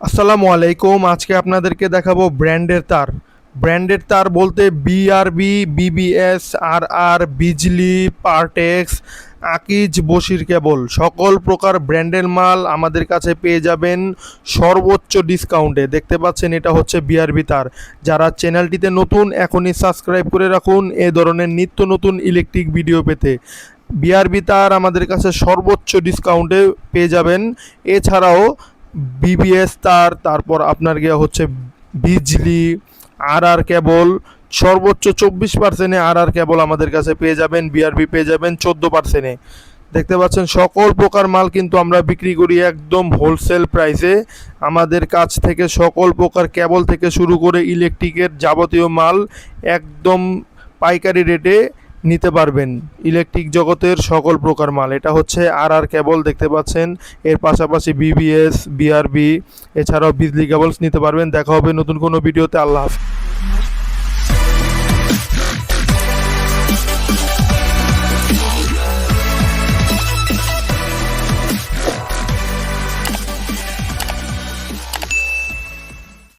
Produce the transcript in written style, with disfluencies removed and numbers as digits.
আসসালামু আলাইকুম। আজকে আপনাদেরকে দেখাবো ব্র্যান্ডের তার বলতে বিআরবি, বিবিএস, আর বিজলি, পার্টেক্স, আকিজ, বশির কেবল সকল প্রকার ব্র্যান্ডের মাল আমাদের কাছে পেয়ে যাবেন সর্বোচ্চ ডিসকাউন্টে। দেখতে পাচ্ছেন এটা হচ্ছে বিআরবি তার। যারা চ্যানেলটিতে নতুন এখনই সাবস্ক্রাইব করে রাখুন এ ধরনের নিত্য নতুন ইলেকট্রিক ভিডিও পেতে। বিআরবি তার আমাদের কাছে সর্বোচ্চ ডিসকাউন্টে পেয়ে যাবেন। এছাড়াও বিবিএস তার, তারপর আপনার গিয়ে হচ্ছে বিজলি, আর কেবল সর্বোচ্চ 24% আর কেবল আমাদের কাছে পেয়ে যাবেন। বিআরবি পেয়ে যাবেন 14%। দেখতে পাচ্ছেন সকল প্রকার মাল কিন্তু আমরা বিক্রি করি একদম হোলসেল প্রাইসে। আমাদের কাছ থেকে সকল প্রকার কেবল থেকে শুরু করে ইলেকট্রিকের যাবতীয় মাল একদম পাইকারি রেটে নিতে পারবেন। ইলেকট্রিক জগতের সকল প্রকার মাল। এটা হচ্ছে আর কেবল দেখতে পাচ্ছেন। এর পাশাপাশি বিবিএস, বিআরবি এছাড়াও বিজলি কেবলস নিতে পারবেন। দেখা হবে নতুন কোনো ভিডিওতে। আল্লাহ হাফেজ।